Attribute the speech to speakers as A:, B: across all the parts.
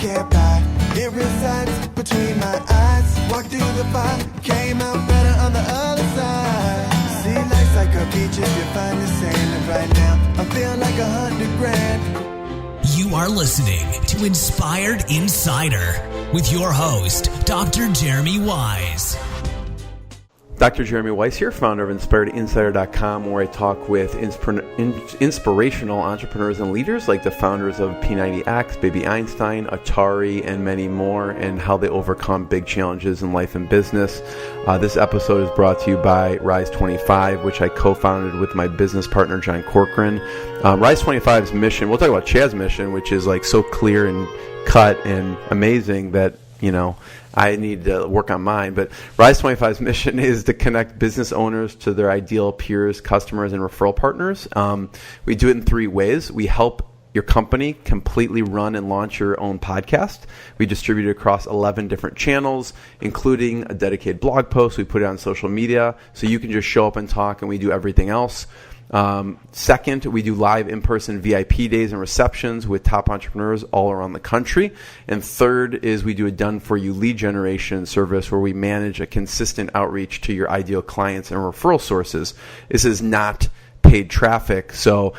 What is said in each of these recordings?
A: can't buy. It resides between my eyes. Walked through the fire, came out better on the other side. See, life's like a beach if you find the sand. And right now, I feel like $100,000.
B: You are listening to Inspired Insider with your host, Dr. Jeremy Wise.
C: Dr. Jeremy Weiss here, founder of InspiredInsider.com, where I talk with inspirational entrepreneurs and leaders like the founders of P90X, Baby Einstein, Atari, and many more, and how they overcome big challenges in life and business. This episode is brought to you by Rise 25, which I co-founded with my business partner, John Corcoran. Rise 25's mission, we'll talk about Chad's mission, which is like so clear and cut and amazing that, you know, I need to work on mine. But Rise 25's mission is to connect business owners to their ideal peers, customers, and referral partners. We do it in three ways. We help your company completely run and launch your own podcast. We distribute it across 11 different channels, including a dedicated blog post. We put it on social media, so you can just show up and talk, and we do everything else. Second, we do live in-person VIP days and receptions with top entrepreneurs all around the country. And third is we do a done-for-you lead generation service where we manage a consistent outreach to your ideal clients and referral sources. This is not paid traffic. So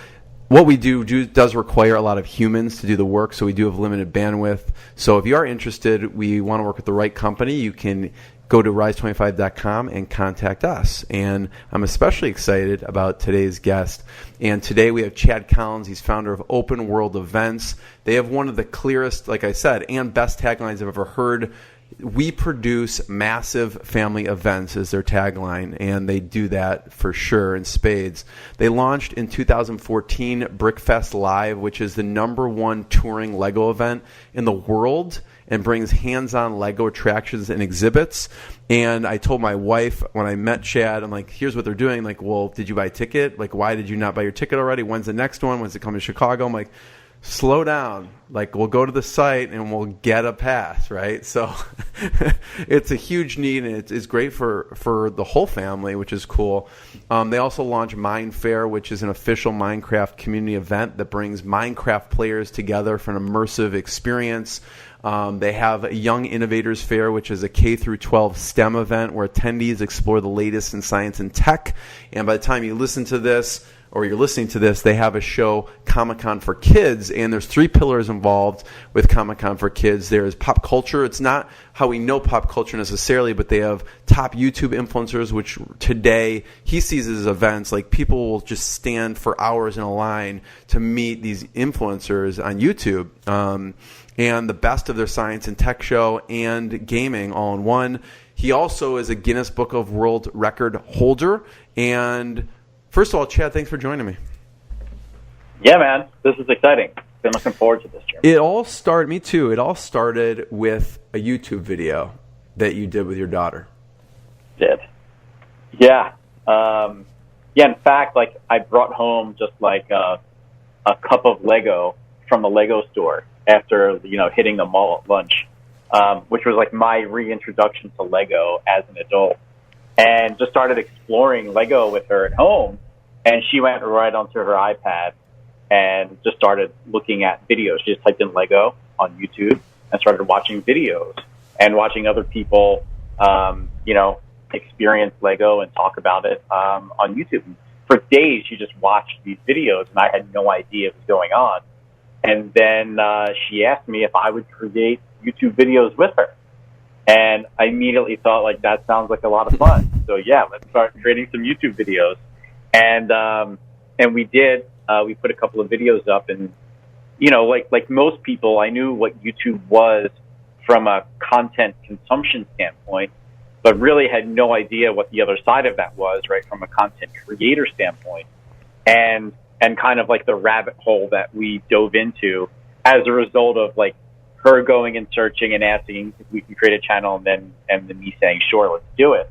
C: what we do does require a lot of humans to do the work, so we do have limited bandwidth. So if you are interested, we want to work with the right company, you can go to rise25.com and contact us. And I'm especially excited about today's guest. And today we have Chad Collins. He's founder of Open World Events. They have one of the clearest, like I said, and best taglines I've ever heard. We produce massive family events is their tagline, and they do that for sure in spades. They launched in 2014 Brickfest Live, which is the #1 touring Lego event in the world and brings hands-on Lego attractions and exhibits. And I told my wife when I met Chad, I'm like, here's what they're doing. Like, well, did you buy a ticket? Like, why did you not buy your ticket already? When's the next one? When's it coming to Chicago? I'm like, slow down. Like, we'll go to the site and we'll get a pass, right? So it's a huge need, and it's great for the whole family, which is cool. They also launched Minefaire, which is an official Minecraft community event that brings Minecraft players together for an immersive experience. They have a Young Innovators Fair, which is a K-12 STEM event where attendees explore the latest in science and tech. And by the time you listen to this, or you're listening to this, they have a show, ComicCon for Kids, and there's 3 pillars involved with ComicCon for Kids. There's pop culture. It's not how we know pop culture necessarily, but they have top YouTube influencers, which today he sees as events. Like, people will just stand for hours in a line to meet these influencers on YouTube. And the best of their science and tech show and gaming all in one. He also is a Guinness Book of World Record holder. And first of all, Chad, thanks for joining me.
D: Yeah, man. This is exciting. Been looking forward to this, Jeremy.
C: Me too. It all started with a YouTube video that you did with your daughter.
D: Did. Yeah. In fact, like, I brought home just like a cup of Lego from the Lego store after, hitting the mall at lunch, which was like my reintroduction to Lego as an adult, and just started exploring Lego with her at home. And she went right onto her iPad and just started looking at videos. She just typed in Lego on YouTube and started watching videos and watching other people, experience Lego and talk about it on YouTube. And for days, she just watched these videos, and I had no idea what was going on. And then she asked me if I would create YouTube videos with her. And I immediately thought, like, that sounds like a lot of fun. So, yeah, let's start creating some YouTube videos. And we did. We put a couple of videos up. And, like most people, I knew what YouTube was from a content consumption standpoint, but really had no idea what the other side of that was, right, from a content creator standpoint. And kind of like the rabbit hole that we dove into as a result of like her going and searching and asking if we can create a channel, and then me saying, sure, let's do it.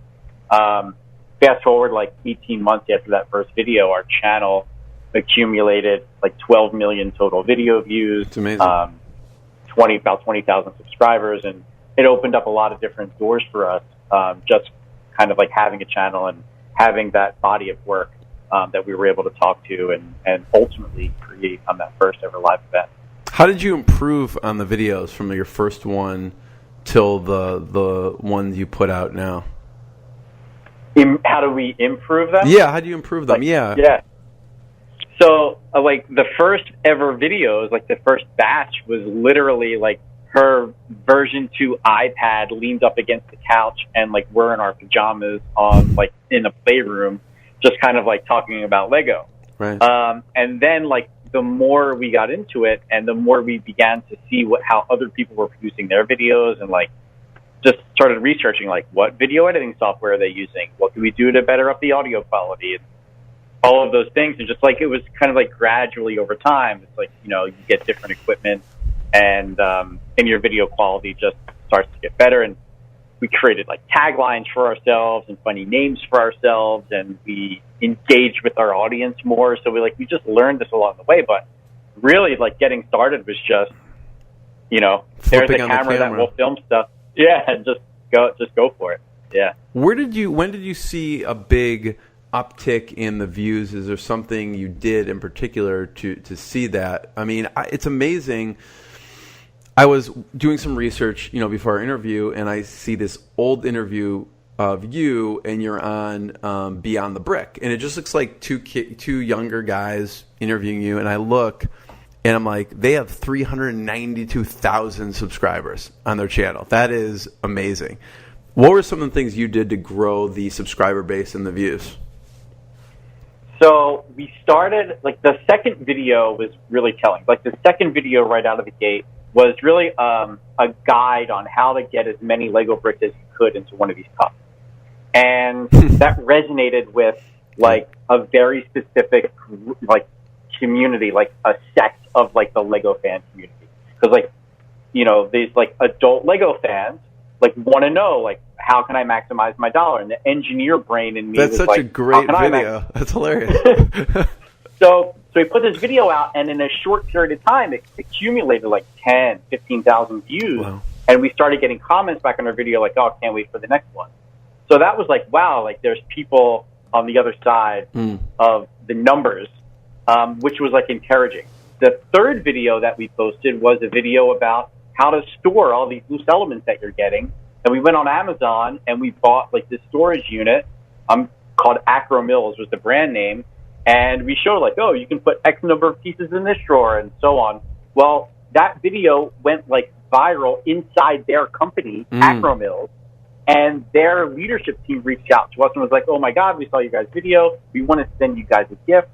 D: Fast forward like 18 months after that first video, our channel accumulated like 12 million total video views.
C: It's amazing.
D: About 20,000 subscribers, and it opened up a lot of different doors for us, just kind of like having a channel and having that body of work that we were able to talk to and ultimately create on that first ever live event.
C: How did you improve on the videos from your first one till the ones you put out now?
D: How do we improve them?
C: Yeah, how do you improve them?
D: Like,
C: yeah.
D: Yeah. So, like, the first ever videos, like, the first batch was literally, like, her version 2 iPad leaned up against the couch and, like, we're in our pajamas on, like, in a playroom, just kind of, like, talking about Lego.
C: Right.
D: And then, like, the more we got into it and the more we began to see how other people were producing their videos and, like, just started researching, like, what video editing software are they using? What can we do to better up the audio quality? And all of those things. And just, like, it was kind of, like, gradually over time. It's like, you know, you get different equipment and your video quality just starts to get better. And we created, like, taglines for ourselves and funny names for ourselves, and we engaged with our audience more. So we just learned this along the way. But really, like, getting started was just, you know, there's a camera that will film stuff. Yeah, and just go for it. Yeah.
C: When did you see a big uptick in the views? Is there something you did in particular to see that? I mean, it's amazing. I was doing some research, you know, before our interview, and I see this old interview of you, and you're on Beyond the Brick, and it just looks like two younger guys interviewing you, and I look, and I'm like, they have 392,000 subscribers on their channel. That is amazing. What were some of the things you did to grow the subscriber base and the views?
D: So we started, like, the second video was really telling. Like, the second video right out of the gate was really a guide on how to get as many Lego bricks as you could into one of these cups. And that resonated with, like, a very specific, like, community, like a sect of, like, the Lego fan community. Because, like, you know, these, like, adult Lego fans, like, want to know, like, how can I maximize my dollar? And the engineer brain in me
C: That's
D: was
C: such
D: like,
C: a great video. That's hilarious.
D: So we put this video out, and in a short period of time, it accumulated like 10, 15,000 views.
C: Wow.
D: And we started getting comments back on our video like, oh, can't wait for the next one. So that was like, wow, like, there's people on the other side of the numbers, which was, like, encouraging. The third video that we posted was a video about how to store all these loose elements that you're getting. And we went on Amazon and we bought, like, this storage unit called Acro Mills was the brand name. And we showed, like, oh, you can put X number of pieces in this drawer and so on. Well, that video went, like, viral inside their company, Acro Mills. And their leadership team reached out to us and was like, oh, my God, we saw you guys' video. We want to send you guys a gift.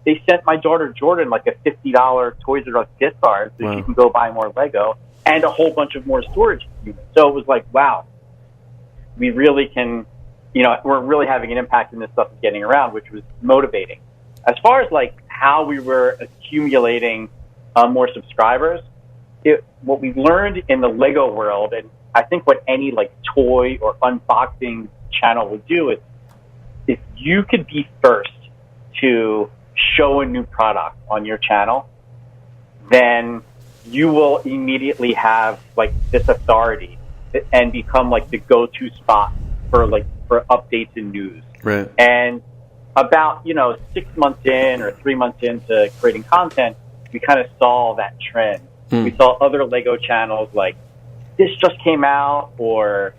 D: They sent my daughter Jordan, like, a $50 Toys R Us gift card so she can go buy more Lego and a whole bunch of more storage units. So it was like, wow, we really can, you know, we're really having an impact, and this stuff is getting around, which was motivating. As far as, like, how we were accumulating more subscribers, what we learned in the Lego world, and I think what any, like, toy or unboxing channel would do, is if you could be first to show a new product on your channel, then you will immediately have, like, this authority and become, like, the go-to spot for updates and news.
C: Right.
D: And about, 6 months in or 3 months into creating content, we kind of saw that trend. We saw other Lego channels like, this just came out, or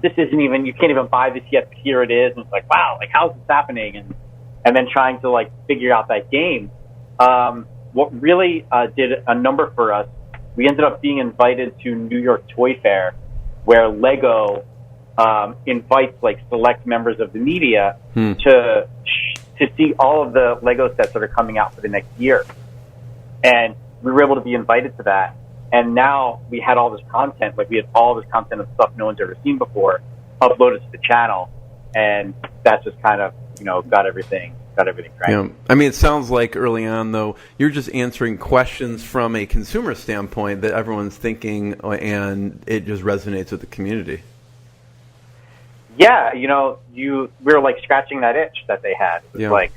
D: this isn't even, you can't even buy this yet, but here it is. And it's like, wow, like, how's this happening? And then trying to, like, figure out that game. What really did a number for us, we ended up being invited to New York Toy Fair, where Lego invites, like, select members of the media to see all of the Lego sets that are coming out for the next year. And we were able to be invited to that. And now we had all this content, like, we had all this content of stuff no one's ever seen before, uploaded to the channel. And that just kind of, got everything cranking.
C: Yeah. I mean, it sounds like early on, though, you're just answering questions from a consumer standpoint that everyone's thinking, and it just resonates with the community.
D: Yeah, we were, like, scratching that itch that they had. It was like,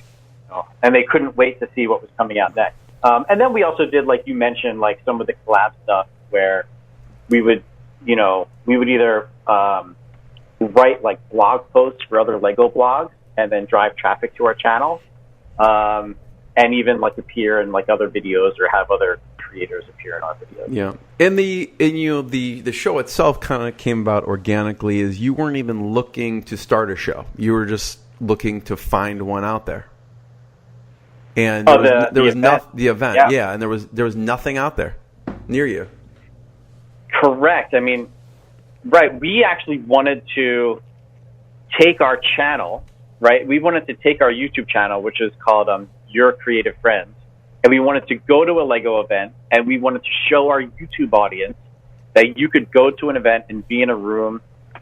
D: and they couldn't wait to see what was coming out next. And then we also did, like you mentioned, like, some of the collab stuff where we would either write, like, blog posts for other Lego blogs and then drive traffic to our channel, and even, like, appear in, like, other videos or have other creators appear in our videos.
C: Yeah, and the show itself kind of came about organically. Is you weren't even looking to start a show; you were just looking to find one out there. And there was the event, yeah, and there was nothing out there near you.
D: Correct. I mean, right. We actually wanted to take our channel, right? We wanted to take our YouTube channel, which is called Your Creative Friends, and we wanted to go to a Lego event, and we wanted to show our YouTube audience that you could go to an event and be in a room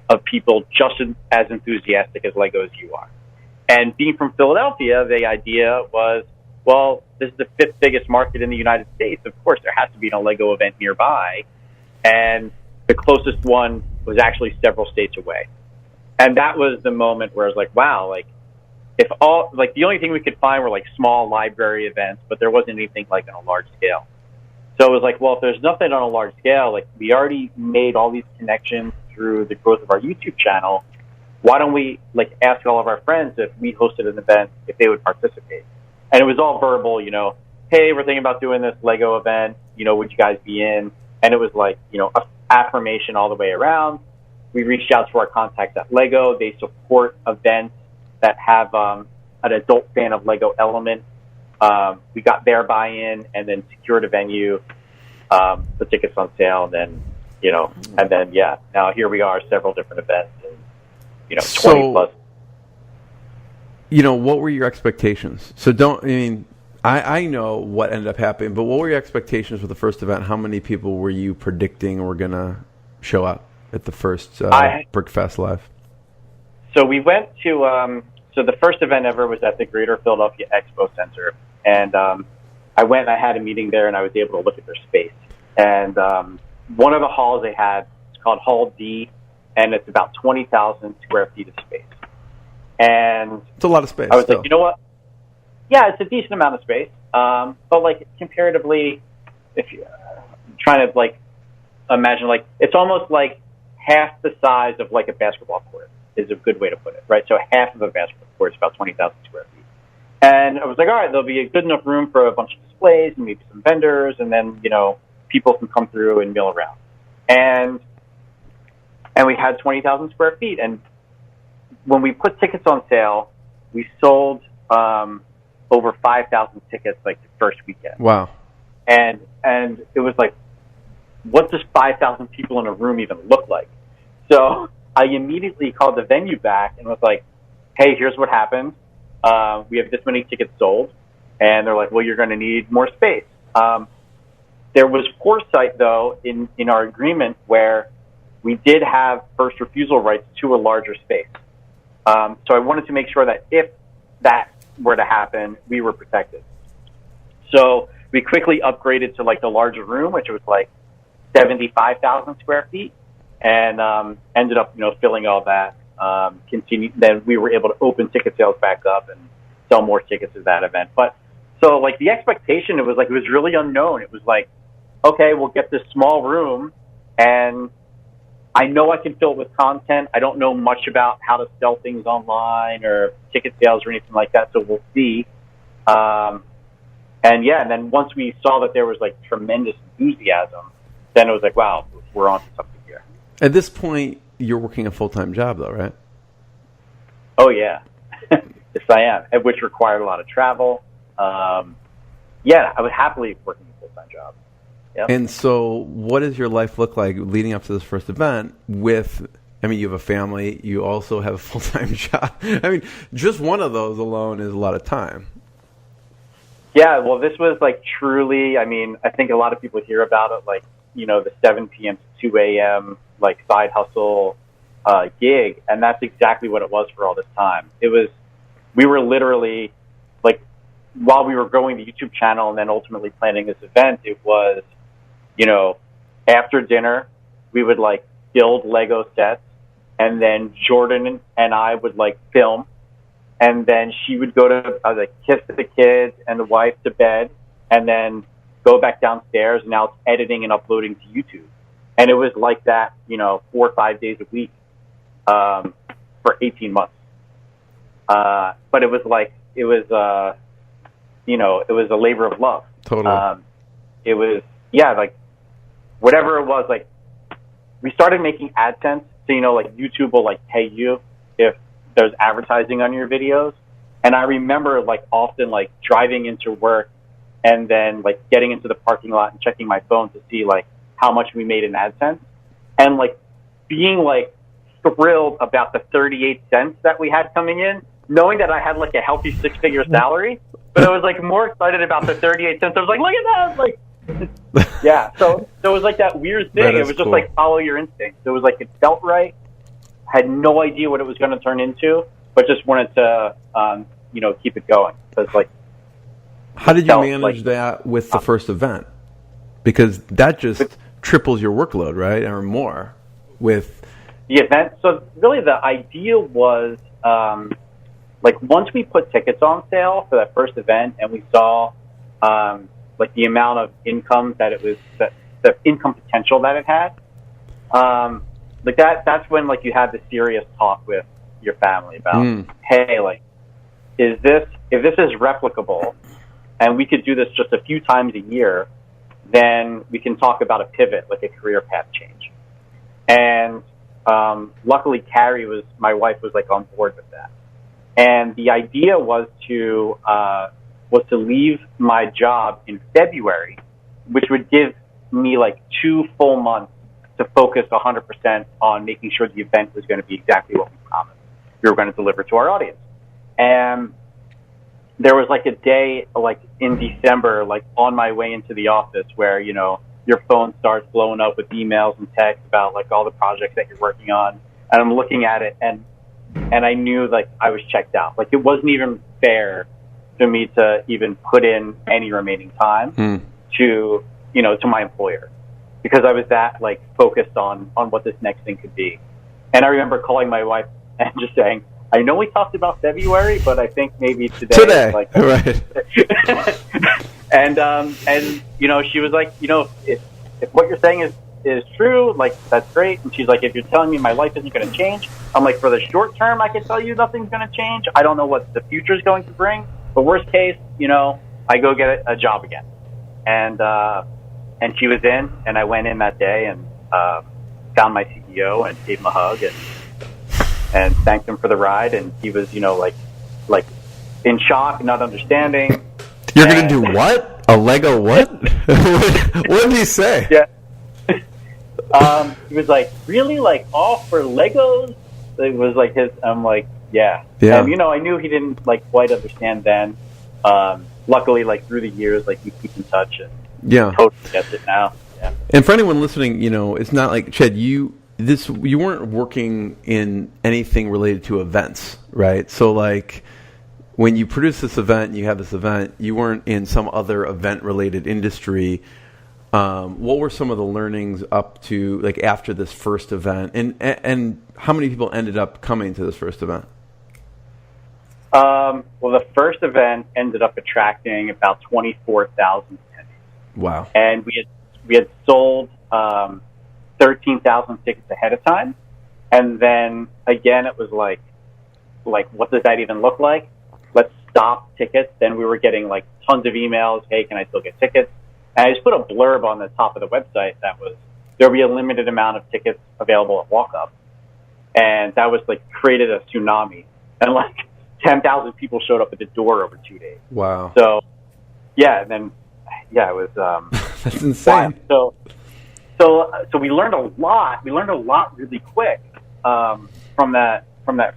D: of people just as enthusiastic as Lego as you are. And being from Philadelphia, the idea was, well, this is the 5th biggest market in the United States. Of course, there has to be a Lego event nearby. And the closest one was actually several states away. And that was the moment where I was like, wow, like, the only thing we could find were like small library events, but there wasn't anything like on a large scale. So it was like, well, if there's nothing on a large scale, like we already made all these connections through the growth of our YouTube channel, why don't we like ask all of our friends if we hosted an event, if they would participate? And it was all verbal, you know, hey, we're thinking about doing this Lego event, you know, would you guys be in? And it was like, you know, affirmation all the way around. We reached out to our contacts at Lego. They support events that have an adult fan of Lego element. We got their buy-in and then secured a venue, put tickets on sale, and then, you know, and then, yeah, now here we are, several different events, and, you know, 20 plus.
C: You know, what were your expectations? So I know what ended up happening, but what were your expectations for the first event? How many people were you predicting were going to show up at the first Brickfest Live?
D: So we went to, so the first event ever was at the Greater Philadelphia Expo Center. And I went and I had a meeting there and I was able to look at their space. And one of the halls they had, it's called Hall D, and it's about 20,000 square feet of space. And
C: it's a lot of space.
D: I was like, you know what? Yeah, it's a decent amount of space. But like comparatively, if you're trying to like imagine, like it's almost like half the size of like a basketball court is a good way to put it, right? So half of a basketball court is about 20,000 square feet. And I was like, all right, there'll be a good enough room for a bunch of displays and maybe some vendors, and then, you know, people can come through and mill around. And we had 20,000 square feet. And when we put tickets on sale, we sold over 5,000 tickets like the first weekend.
C: Wow.
D: And it was like, what does 5,000 people in a room even look like? So I immediately called the venue back and was like, hey, here's what happened. We have this many tickets sold. And they're like, well, you're going to need more space. There was foresight, though, in our agreement where we did have first refusal rights to a larger space. So I wanted to make sure that if that were to happen, we were protected. So we quickly upgraded to like the larger room, which was like 75,000 square feet, and ended up, you know, filling all that. Then we were able to open ticket sales back up and sell more tickets at that event. But so like the expectation, it was really unknown. It was like, okay, we'll get this small room, and I know I can fill it with content. I don't know much about how to sell things online or ticket sales or anything like that, so we'll see. And then once we saw that there was like tremendous enthusiasm, then it was like, wow, we're on to something here.
C: At this point, you're working a full-time job, though, right?
D: Oh, yeah. Yes, I am, which required a lot of travel. Yeah, I was happily working a full-time job. Yep.
C: And so what does your life look like leading up to this first event with, I mean, you have a family, you also have a full-time job. I mean, just one of those alone is a lot of time.
D: Yeah, well, this was like truly, I mean, I think a lot of people hear about it like, you know, the 7 p.m. to 2 a.m. like side hustle gig, and that's exactly what it was for all this time. It was, we were literally, like, while we were growing the YouTube channel and then ultimately planning this event, it was, you know, after dinner, we would like build Lego sets, and then Jordan and I would like film, and then she would go to like kiss the kids and the wife to bed, and then go back downstairs, and now it's editing and uploading to YouTube. And it was like that, you know, 4 or 5 days a week for 18 months. But it was like, it was, you know, it was a labor of love.
C: Totally.
D: It was, yeah, like whatever it was, like we started making AdSense. So, you know, like YouTube will like pay you if there's advertising on your videos. And I remember like often like driving into work and then like getting into the parking lot and checking my phone to see like how much we made in AdSense, and like being like thrilled about the 38 cents that we had coming in, knowing that I had like a healthy 6-figure salary, but I was like more excited about the 38 cents. I was like, look at that. Like, yeah. So it was like that weird thing. It was just like follow your instincts. It was like, it felt right. Had no idea what it was going to turn into, but just wanted to, you know, keep it going. So it's like,
C: how did you manage that with the first event? Because that just triples your workload, right? Or more with
D: the event. So really the idea was, like once we put tickets on sale for that first event and we saw, like the amount of income that it was, the income potential that it had, like that's when like you had the serious talk with your family about, hey, like, if this is replicable and we could do this just a few times a year, then we can talk about a pivot, like a career path change. And luckily, Carrie my wife was like on board with that. And the idea was to leave my job in February, which would give me like 2 full months to focus 100% on making sure the event was going to be exactly what we promised we were going to deliver to our audience. And there was like a day, like in December, like on my way into the office where, you know, your phone starts blowing up with emails and texts about like all the projects that you're working on. And I'm looking at it and I knew like I was checked out. Like it wasn't even fair to me to even put in any remaining time to, you know, to my employer, because I was that like focused on what this next thing could be. And I remember calling my wife and just saying, I know we talked about February, but I think maybe today. Like,
C: right.
D: and you know, she was like, you know, if what you're saying is true, like that's great. And she's like, if you're telling me my life isn't going to change, I'm like, for the short term, I can tell you nothing's going to change. I don't know what the future is going to bring, but worst case, you know, I go get a job again. And she was in, and I went in that day and found my CEO and gave him a hug and thanked him for the ride. And he was, you know, like in shock, not understanding.
C: You're going to do what? A Lego what? What did he say?
D: Yeah. He was like, really? Like, all for Legos? It was like I'm like, yeah. And, you know, I knew he didn't, like, quite understand then. Luckily, like, through the years, like, we keep in touch and totally gets it now. Yeah.
C: And for anyone listening, you know, it's not like, Chad, you weren't working in anything related to events, right? So, like, when you produce this event and you have this event, you weren't in some other event-related industry. What were some of the learnings up to, like, after this first event? And how many people ended up coming to this first event?
D: Well, the first event ended up attracting about 24,000 attendees.
C: Wow.
D: And we had sold 13,000 tickets ahead of time. And then, again, it was like, what does that even look like? Let's stop tickets. Then we were getting, like, tons of emails. Hey, can I still get tickets? And I just put a blurb on the top of the website that was, there'll be a limited amount of tickets available at walk-up. And that was, like, created a tsunami. And, like, 10,000 people showed up at the door over 2 days.
C: Wow.
D: So, yeah, and then, yeah, it was...
C: That's insane.
D: So we learned a lot. We learned a lot really quick from that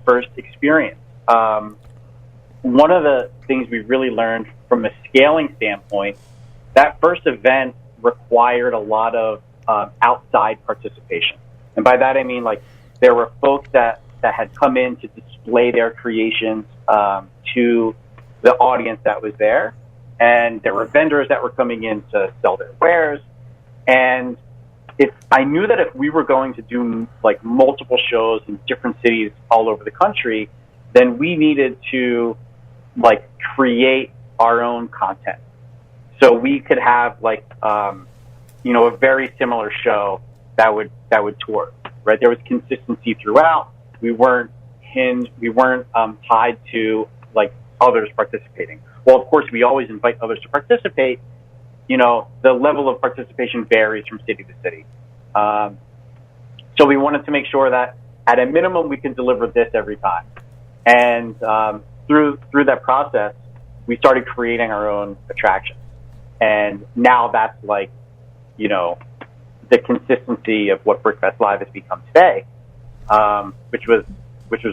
D: first experience. One of the things we really learned from a scaling standpoint, that first event required a lot of outside participation. And by that I mean, like, there were folks that had come in to display their creations to the audience that was there. And there were vendors that were coming in to sell their wares. And I knew that if we were going to do, like, multiple shows in different cities all over the country, then we needed to, like, create our own content. So we could have, like, you know, a very similar show that would tour, right? There was consistency throughout. We weren't tied to, like, others participating. Well, of course, we always invite others to participate, the level of participation varies from city to city. So we wanted to make sure that at a minimum we can deliver this every time. And through that process, we started creating our own attractions. And now that's like, the consistency of what BrickFest Live has become today, which was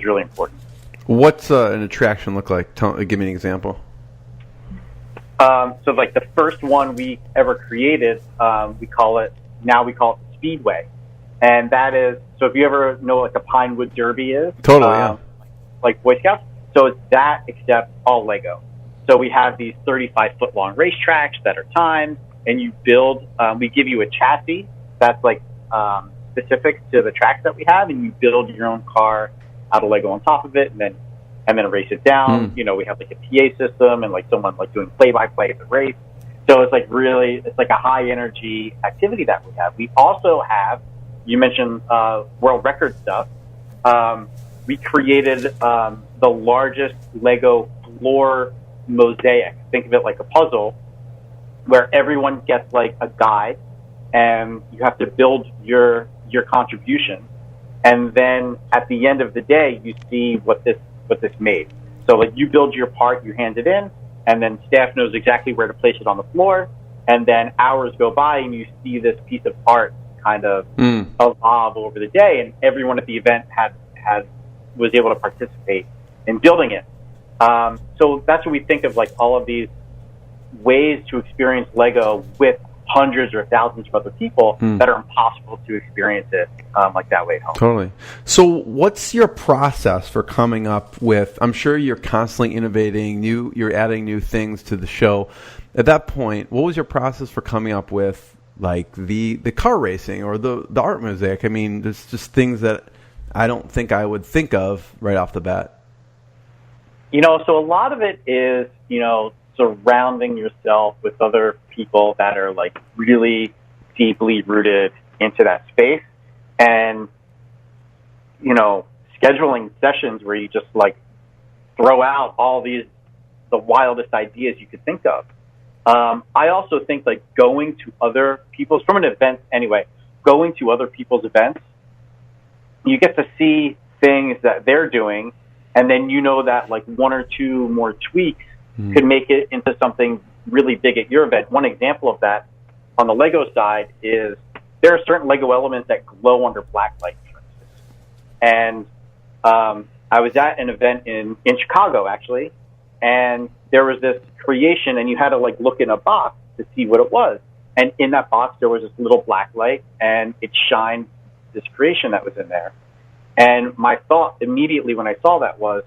D: really important.
C: What's an attraction look like? Give me an example.
D: So like the first one we ever created, we call it Speedway. And that is, so if you ever know like a Pinewood Derby is.
C: Totally, yeah.
D: Like Boy Scouts. So it's that except all Lego. So we have these 35-foot long racetracks that are timed, and you build, we give you a chassis that's like specific to the tracks that we have, and you build your own car out of Lego on top of it, and then race it down. We have like a PA system and like someone like doing play-by-play of the race. So it's like a high energy activity that we have. We also have, you mentioned world record stuff. We created the largest Lego floor mosaic. Think of it like a puzzle where everyone gets like a guide and you have to build your contribution. And then at the end of the day, you see what this made. So like you build your part, you hand it in, and then staff knows exactly where to place it on the floor. And then hours go by and you see this piece of art kind of evolve over the day. And everyone at the event was able to participate in building it. So that's what we think of, like all of these ways to experience Lego with hundreds or thousands of other people that are impossible to experience it like that way at home.
C: Totally. So what's your process for coming up with, I'm sure you're constantly innovating, you're adding new things to the show. At that point, what was your process for coming up with like the car racing or the art mosaic? I mean, there's just things that I don't think I would think of right off the bat.
D: So a lot of it is, surrounding yourself with other people that are like really deeply rooted into that space and, scheduling sessions where you just like throw out all the wildest ideas you could think of. I also think like going to other people's, from an event anyway, going to other people's events, you get to see things that they're doing, and then that like one or two more tweaks could make it into something really big at your event. One example of that on the Lego side is there are certain Lego elements that glow under black light, for instance. And I was at an event in Chicago, actually, and there was this creation, and you had to like look in a box to see what it was. And in that box, there was this little black light, and it shined this creation that was in there. And my thought immediately when I saw that was,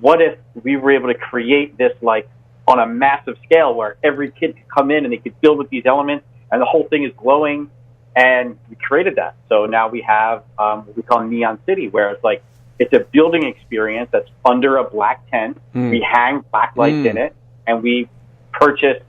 D: what if we were able to create this like on a massive scale where every kid could come in and they could build with these elements and the whole thing is glowing? And we created that. So now we have what we call Neon City, where it's like, it's a building experience that's under a black tent. We hang black lights in it, and we purchase,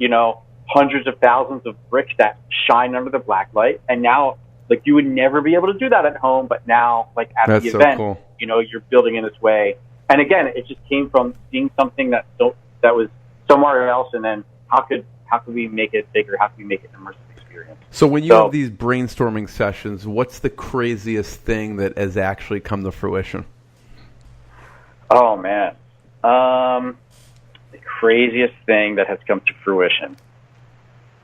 D: hundreds of thousands of bricks that shine under the black light. And now, like, you would never be able to do that at home, but now, like, at the event,
C: cool.
D: You're building in this way. And again, it just came from seeing something that was somewhere else, and then how could we make it bigger? How can we make it an immersive experience?
C: So when you have these brainstorming sessions, what's the craziest thing that has actually come to fruition?
D: Oh, man. The craziest thing that has come to fruition.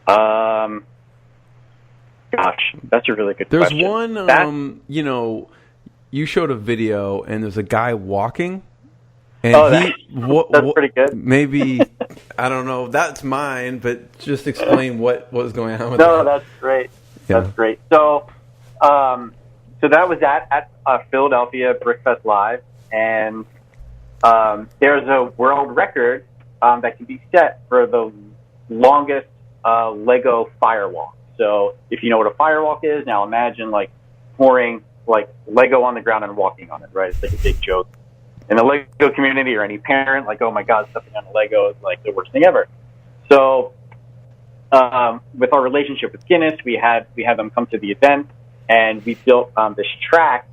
D: Gosh, that's a really good question.
C: There's one, you showed a video, and there's a guy walking. And
D: that's pretty good.
C: Maybe, I don't know, that's mine, but just explain what was going on with
D: that. That's great. Yeah. That's great. So that was at Philadelphia BrickFest Live, and there's a world record that can be set for the longest Lego firewalk. So if you know what a firewalk is, now imagine like pouring like Lego on the ground and walking on it, right? It's like a big joke in the Lego community, or any parent, like, oh my God, stepping on a Lego is like the worst thing ever. So with our relationship with Guinness, we had them come to the event, and we built this track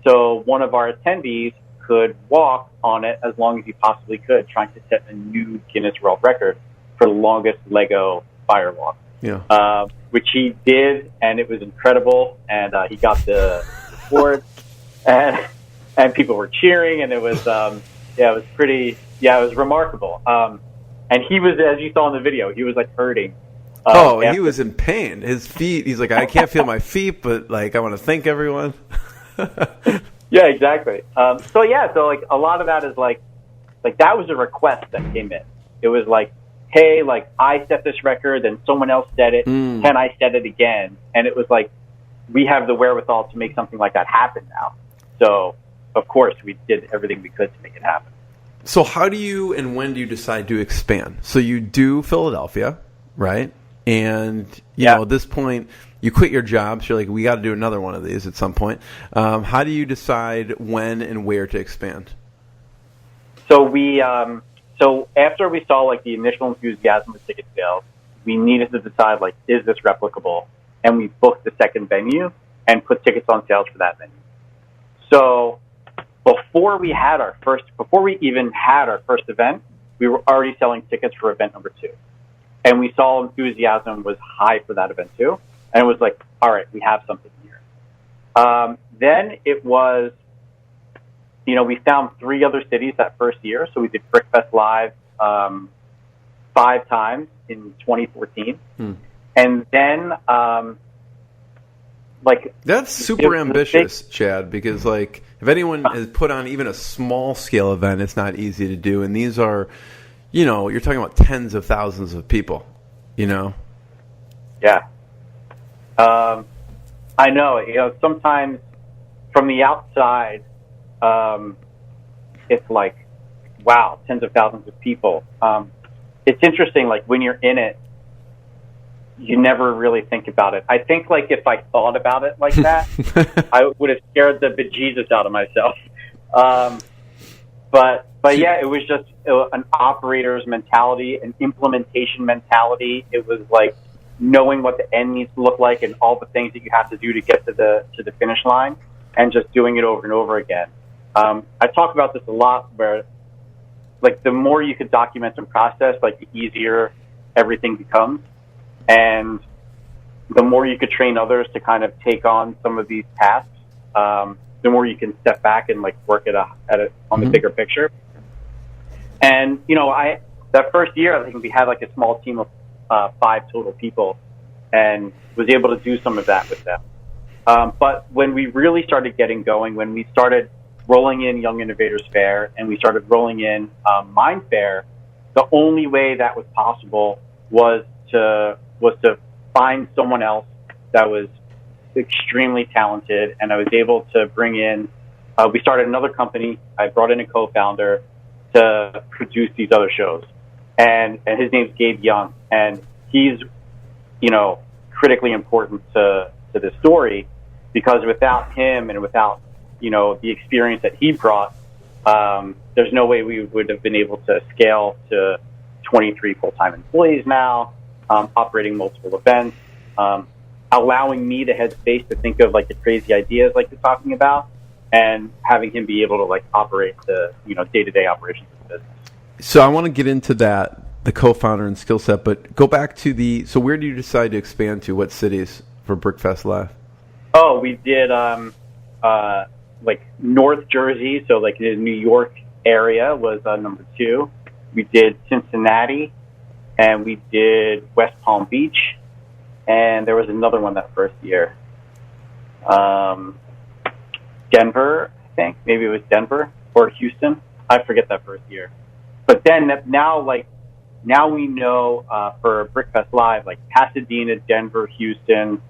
D: so one of our attendees could walk on it as long as he possibly could, trying to set a new Guinness World Record for the longest Lego firewalk.
C: Yeah.
D: Which he did, and it was incredible. And he got the award, and people were cheering, and it was it was remarkable. And he was, as you saw in the video, he was like hurting.
C: He was in pain. His feet. He's like, I can't feel my feet, but like I want to thank everyone.
D: Yeah, exactly. So like a lot of that is like that was a request that came in. It was like, hey, like I set this record, and someone else set it. Can I set it again? And it was like, we have the wherewithal to make something like that happen now. So of course we did everything we could to make it happen.
C: So how do you and when do you decide to expand? So you do Philadelphia, right? And you know, at this point, you quit your job. So you're like, we got to do another one of these at some point. How do you decide when and where to expand?
D: So so after we saw like the initial enthusiasm with ticket sales, we needed to decide like, is this replicable? And we booked the second venue and put tickets on sales for that venue. So before we even had our first event, we were already selling tickets for event number 2. And we saw enthusiasm was high for that event too. And it was like, all right, we have something here. Then it was, we found 3 other cities that first year. So we did BrickFest Live 5 times in 2014. And then,
C: that's super ambitious, Chad, because like if anyone has put on even a small scale event, it's not easy to do. And these are, you're talking about tens of thousands of people, Yeah.
D: I know, sometimes from the outside, it's like, wow, tens of thousands of people. It's interesting, like when you're in it, you never really think about it. I think like if I thought about it like that, I would have scared the bejesus out of myself. But yeah, it was just an operator's mentality, an implementation mentality. It was like knowing what the end needs to look like and all the things that you have to do to get to the finish line, and just doing it over and over again. I talk about this a lot, where like the more you could document and process, like the easier everything becomes. And the more you could train others to kind of take on some of these tasks, the more you can step back and like work on the bigger picture. And, that first year, I think we had like a small team of 5 total people, and was able to do some of that with them. But when we really started getting going, when we started rolling in Young Innovators Fair and we started rolling in Minefaire, the only way that was possible was to find someone else that was extremely talented, and I was able to bring in. We started another company. I brought in a co-founder to produce these other shows, and his name's Gabe Young, and he's critically important to this story, because without him and without the experience that he brought, there's no way we would have been able to scale to 23 full-time employees now. Operating multiple events, allowing me the headspace to think of like the crazy ideas like you're talking about, and having him be able to like operate the day-to-day operations of the business.
C: So I want to get into that, the co-founder and skill set, but go back to so where do you decide to expand to? What cities for BrickFest Live?
D: Oh, we did like North Jersey, so like the New York area was number 2. We did Cincinnati. And we did West Palm Beach, and there was another one that first year. Denver, I think. Maybe it was Denver or Houston. I forget that first year. But then now we know for BrickFest Live, like Pasadena, Denver, Houston,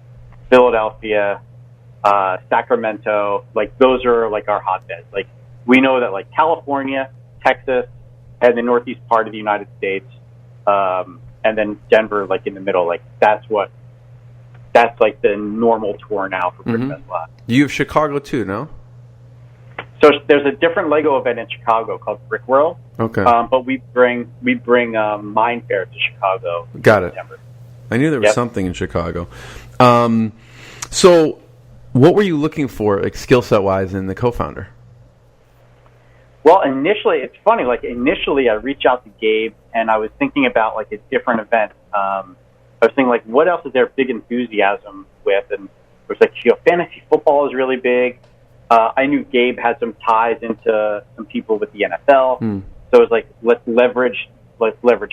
D: Philadelphia, Sacramento, like those are like our hotbeds. Like we know that like California, Texas, and the northeast part of the United States, and then Denver, like in the middle, like that's like the normal tour now for BrickFest Live.
C: You have Chicago too, no?
D: So there's a different Lego event in Chicago called Brick World.
C: Okay.
D: But we bring Minefaire to Chicago.
C: Got it.
D: September.
C: I knew there was something in Chicago. So what were you looking for, like skill set wise, in the co-founder?
D: Well, initially, it's funny. Like initially, I reached out to Gabe, and I was thinking about like a different event. I was thinking, like, what else is there big enthusiasm with? And it was like, fantasy football is really big. I knew Gabe had some ties into some people with the NFL. So it was like, let's leverage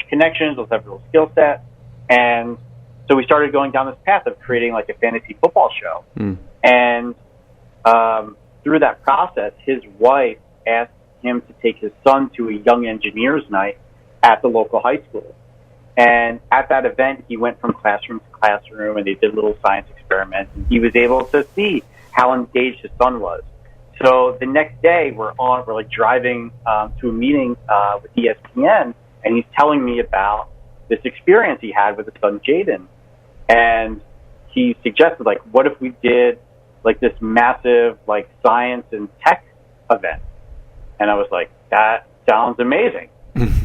D: connections, let's have a little skill set. And so we started going down this path of creating like a fantasy football show. And through that process, his wife asked him to take his son to a Young Engineers Night at the local high school. And at that event, he went from classroom to classroom, and they did little science experiments. And he was able to see how engaged his son was. So the next day, we're like driving to a meeting with ESPN, and he's telling me about this experience he had with his son Jaden. And he suggested, like, what if we did like this massive like science and tech event? And I was like, that sounds amazing.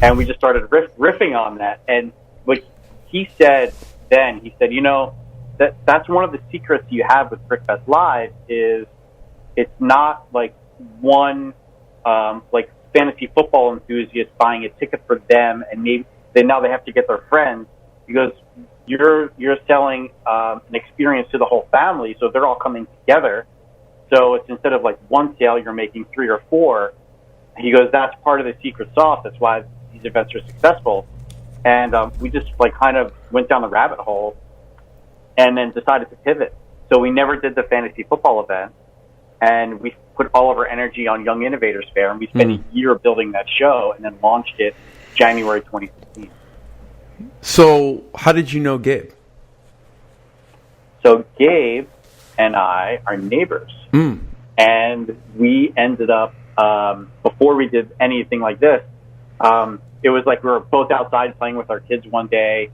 D: And we just started riffing on that. And what he said then, he said, that's one of the secrets you have with BrickFest Live is it's not like one like fantasy football enthusiast buying a ticket for them and maybe now they have to get their friends, because you're selling an experience to the whole family, so they're all coming together. So it's instead of like one sale, you're making 3 or 4. He goes, that's part of the secret sauce. That's why these events are successful. And we just like kind of went down the rabbit hole and then decided to pivot. So we never did the fantasy football event, and we put all of our energy on Young Innovators Fair, and we spent a year building that show and then launched it January 2016.
C: So how did you know Gabe?
D: So Gabe and I are neighbors. And we ended up, before we did anything like this, it was like we were both outside playing with our kids one day,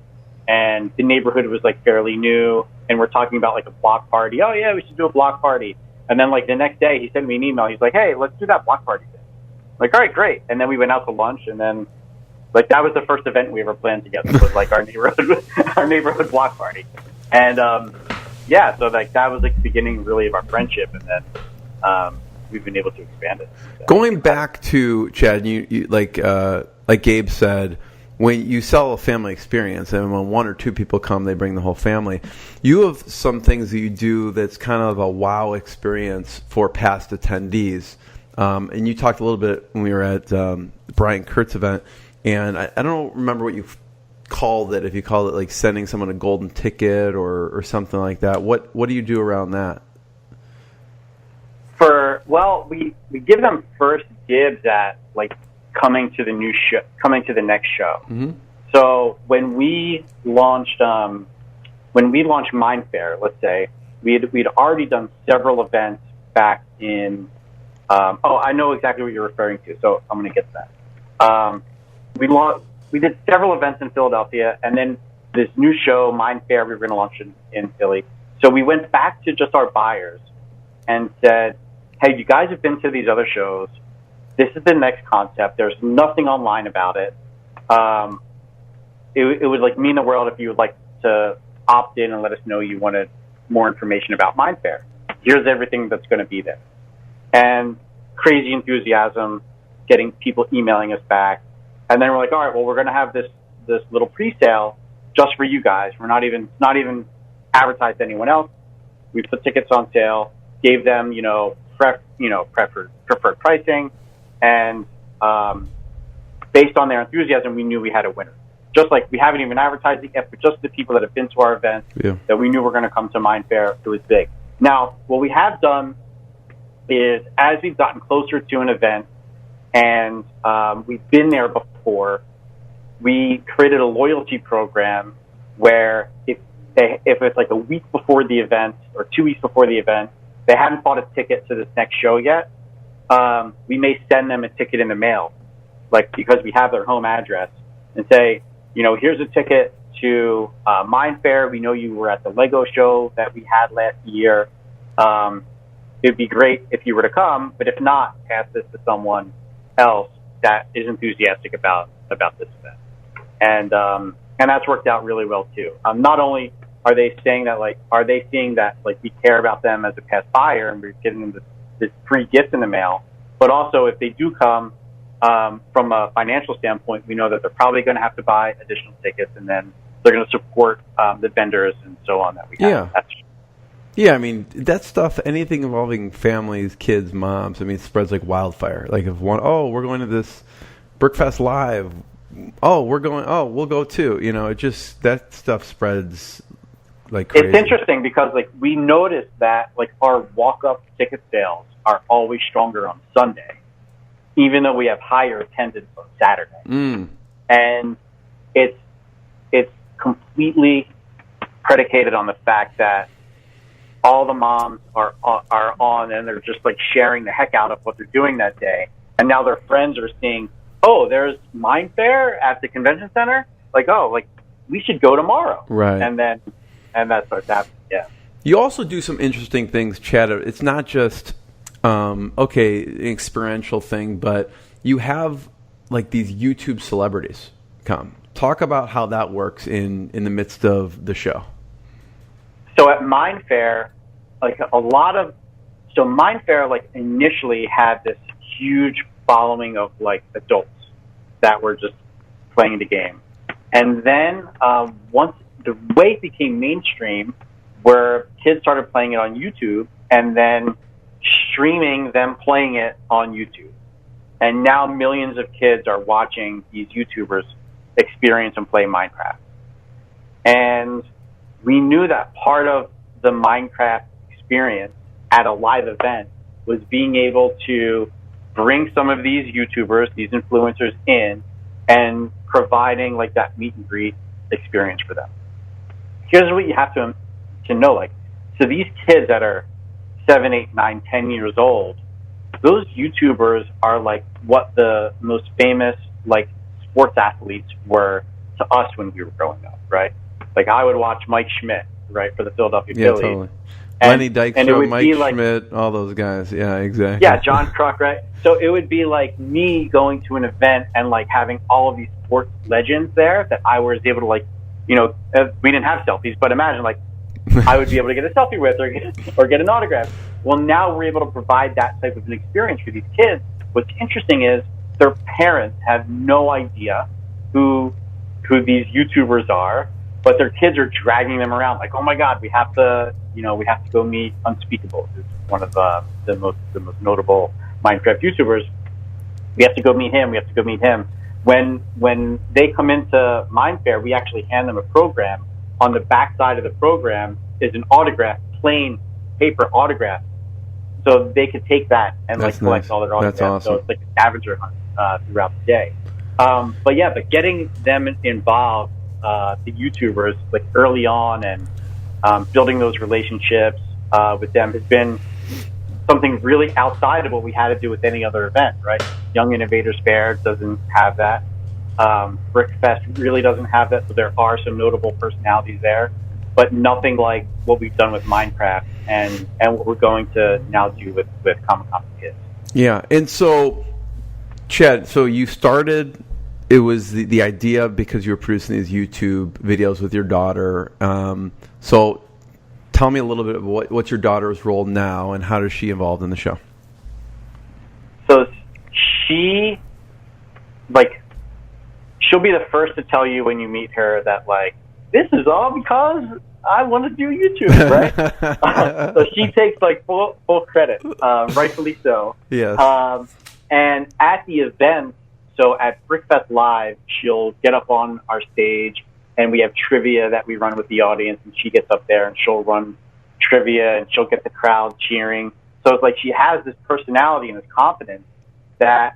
D: and the neighborhood was like fairly new, and we're talking about like a block party. Oh yeah, we should do a block party. And then like the next day he sent me an email. He's like, hey, let's do that block party thing. Like, all right, great. And then we went out to lunch, and then like that was the first event we ever planned together, was like our neighborhood block party. And yeah, so like that was like the beginning really of our friendship, and then we've been able to expand it. So.
C: Going back to Chad, you like Gabe said, when you sell a family experience and when 1 or 2 people come, they bring the whole family. You have some things that you do that's kind of a wow experience for past attendees. And you talked a little bit when we were at Brian Kurt's event, and I don't remember what you called it, if you called it like sending someone a golden ticket or something like that. What do you do around that?
D: We give them first dibs at like coming to the next show. So when we launched Minefaire, let's say we'd already done several events back in. I know exactly what you're referring to, so I'm going to get to that. We did several events in Philadelphia, and then this new show, Minefaire, we were going to launch in Philly. So we went back to just our buyers and said, hey, you guys have been to these other shows. This is the next concept. There's nothing online about it. It would like mean the world if you would like to opt in and let us know you wanted more information about Minefaire. Here's everything that's going to be there. And crazy enthusiasm, getting people emailing us back. And then we're like, all right, well, we're going to have this little pre-sale just for you guys. We're not even advertised to anyone else. We put tickets on sale, gave them, preferred pricing, and based on their enthusiasm, we knew we had a winner. Just like we haven't even advertised it yet, but just the people that have been to our event that we knew were going to come to Minefaire, it was big. Now, what we have done is as we've gotten closer to an event and we've been there before, we created a loyalty program where if it's like a week before the event or 2 weeks before the event, they haven't bought a ticket to this next show yet, we may send them a ticket in the mail, like because we have their home address, and say, here's a ticket to Minefaire. We know you were at the Lego show that we had last year. It'd be great if you were to come, but if not, pass this to someone else that is enthusiastic about this event. And that's worked out really well too. Not only are they saying that, are they seeing that we care about them as a past buyer and we're giving them this free gift in the mail, but also if they do come from a financial standpoint, we know that they're probably going to have to buy additional tickets, and then they're going to support the vendors and so on that we have.
C: Yeah. Yeah, I mean, that stuff, anything involving families, kids, moms, I mean, it spreads like wildfire. Like if we're going to this Brickfest Live. We'll go too. You know, that stuff spreads like crazy.
D: It's interesting because like we noticed that like our walk-up ticket sales are always stronger on Sunday, even though we have higher attendance on Saturday. And it's completely predicated on the fact that all the moms are on and they're just like sharing the heck out of what they're doing that day. And now their friends are seeing, there's Minefaire at the convention center. Like, we should go tomorrow.
C: Right.
D: And that starts happening. Yeah.
C: You also do some interesting things, Chad. It's not just, an experiential thing, but you have like these YouTube celebrities come. Talk about how that works in the midst of the show.
D: So at Minefaire, Minefaire like initially had this huge following of like adults that were just playing the game. And then once the way it became mainstream, where kids started playing it on YouTube and then streaming them playing it on YouTube. And now millions of kids are watching these YouTubers experience and play Minecraft. And we knew that part of the Minecraft experience at a live event was being able to bring some of these YouTubers, these influencers in, and providing like that meet and greet experience for them. Here's what you have to know, like, so these kids that are 7, 8, 9, 10 years old, those YouTubers are like what the most famous like sports athletes were to us when we were growing up, right? Like I would watch Mike Schmidt, right, for the Philadelphia Phillies.
C: Totally. Lenny Dykstra, Mike Schmidt, all those guys. Yeah, exactly.
D: Yeah, John Kruk, right? So it would be like me going to an event and like having all of these sports legends there that I was able to like, we didn't have selfies, but imagine like I would be able to get a selfie with or get an autograph. Well, now we're able to provide that type of an experience for these kids. What's interesting is their parents have no idea who these YouTubers are, but their kids are dragging them around like, oh my God, we have to go meet Unspeakable, who's one of the most notable Minecraft YouTubers. We have to go meet him. When they come into Minefaire, we actually hand them a program. On the back side of the program is an autograph, plain paper autograph. So they could take that and collect all their autographs.
C: That's awesome.
D: So it's like a scavenger hunt throughout the day. But getting them involved, the YouTubers, like early on, and building those relationships with them has been something really outside of what we had to do with any other event, right? Young Innovators Fair doesn't have that. Brickfest really doesn't have that, so there are some notable personalities there, but nothing like what we've done with Minecraft and what we're going to now do with ComicCon Kids.
C: Yeah, and so, Chad, so you started, it was the idea because you were producing these YouTube videos with your daughter. So tell me a little bit of what's your daughter's role now and how does she involved in the show?
D: So she'll be the first to tell you when you meet her that like, this is all because I want to do YouTube, right? So she takes like full credit, rightfully so.
C: Yes.
D: And at the event, so at Brickfest Live, she'll get up on our stage and we have trivia that we run with the audience, and she gets up there and she'll run trivia and she'll get the crowd cheering. So it's like she has this personality and this confidence that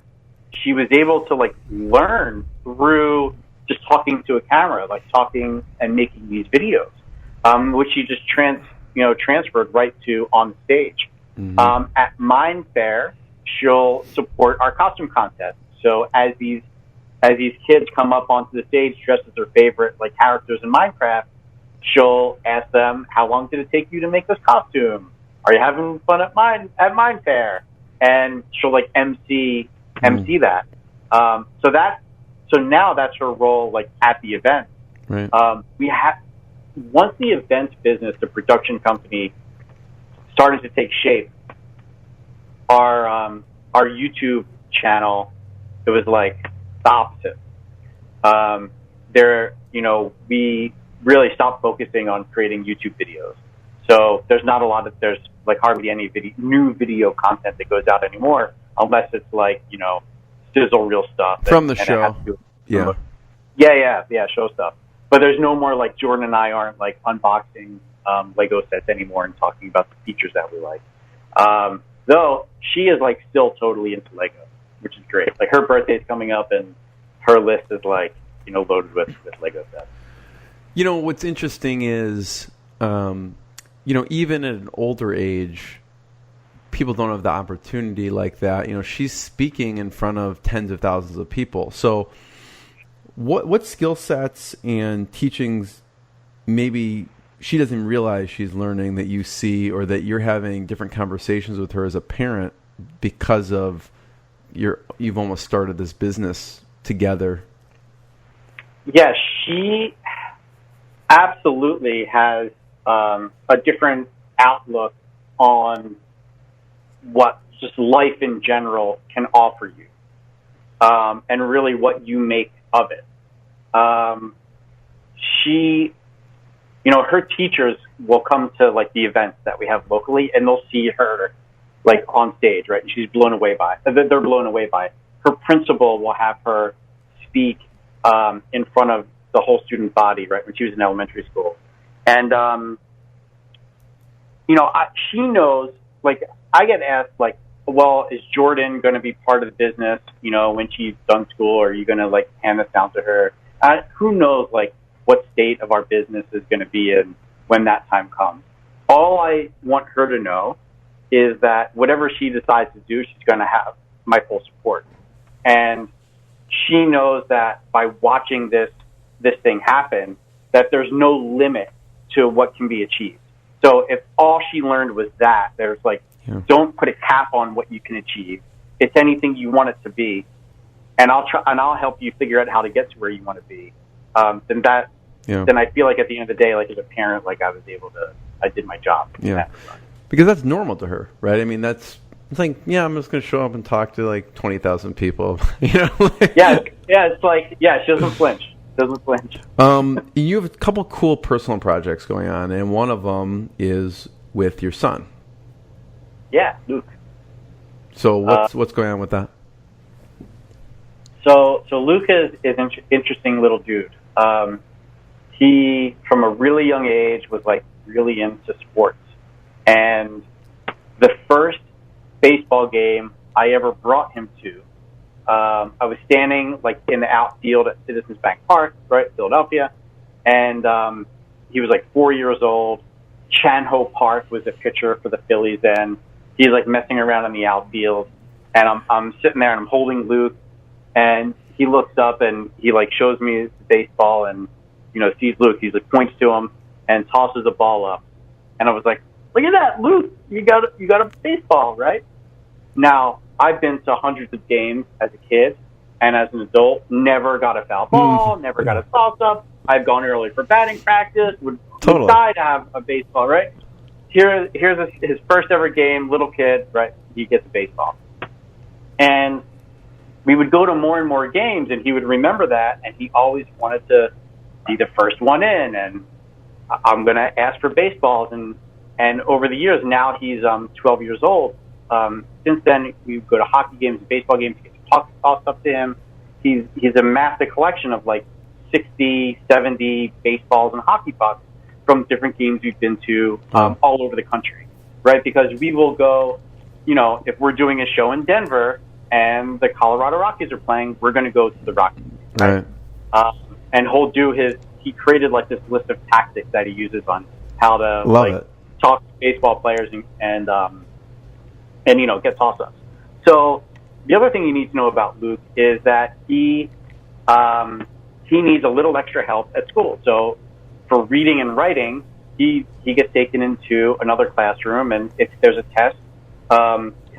D: she was able to like learn through just talking to a camera, like talking and making these videos, which she just transferred right to on the stage. Mm-hmm. At Minefaire, she'll support our costume contest. So as these kids come up onto the stage dressed as their favorite like characters in Minecraft, she'll ask them, how long did it take you to make this costume? Are you having fun at Minefaire? And she'll like MC that. So now that's her role like at the event.
C: Right.
D: Once the event business, the production company, started to take shape, our YouTube channel, it was like the opposite. we really stopped focusing on creating YouTube videos. So there's like hardly any new video content that goes out anymore, unless it's like, sizzle reel stuff.
C: From the show. Yeah.
D: Yeah, show stuff. But there's no more, like, Jordan and I aren't, like, unboxing Lego sets anymore and talking about the features that we like. Though she is, like, still totally into Lego, which is great. Like, her birthday's coming up and her list is, like, loaded with Lego sets.
C: What's interesting is, even at an older age, people don't have the opportunity like that. She's speaking in front of tens of thousands of people. So what skill sets and teachings maybe she doesn't realize she's learning that you see, or that you're having different conversations with her as a parent because of you've almost started this business together?
D: Yeah, she absolutely has a different outlook on what just life in general can offer you, and really what you make of it. She, her teachers will come to, like, the events that we have locally, and they'll see her, like, on stage, right? And she's blown away by it. They're blown away by it. Her principal will have her speak in front of the whole student body, right, when she was in elementary school. And, she knows, like, I get asked, like, well, is Jordan going to be part of the business, when she's done school, or are you going to, like, hand this down to her? Who knows, like, what state of our business is going to be in when that time comes. All I want her to know is that whatever she decides to do, she's going to have my full support. And she knows that by watching this thing happen, that there's no limit to what can be achieved. So if all she learned was that, there's like, don't put a cap on what you can achieve. It's anything you want it to be, and I'll help you figure out how to get to where you want to be. Then I feel like at the end of the day, like, as a parent, like, I did my job.
C: Yeah, because that's normal to her, right? I mean, it's like, I'm just going to show up and talk to, like, 20,000 people,
D: It's like, she doesn't flinch.
C: You have a couple cool personal projects going on, and one of them is with your son.
D: Yeah, Luke.
C: So what's going on with that?
D: So Luke is an interesting little dude. He, from a really young age, was, like, really into sports. And the first baseball game I ever brought him to, I was standing, like, in the outfield at Citizens Bank Park, right, Philadelphia, and he was, like, 4 years old. Chan-Ho Park was a pitcher for the Phillies then. He's, like, messing around in the outfield, and I'm sitting there and I'm holding Luke, and he looks up and he, like, shows me the baseball and, sees Luke. He's, like, points to him and tosses the ball up, and I was like, look at that, Luke, you got a baseball, right? Now, I've been to hundreds of games as a kid, and as an adult, never got a foul ball, never got a toss-up. I've gone early for batting practice, would die to have a baseball, right? Here's his first ever game, little kid, right? He gets a baseball. And we would go to more and more games, and he would remember that, and he always wanted to be the first one in, and I'm going to ask for baseballs. And over the years, now he's 12 years old. Since then, we go to hockey games, baseball games, he gets pucks tossed up to him. He's amassed a collection of, like, 60, 70 baseballs and hockey pucks from different games we've been to all over the country, right? Because we will go, if we're doing a show in Denver and the Colorado Rockies are playing, we're going to go to the Rockies, right? And he created, like, this list of tactics that he uses on how to talk to baseball players and get toss-ups. So the other thing you need to know about Luke is that he needs a little extra help at school. So for reading and writing, he gets taken into another classroom, and if there's a test,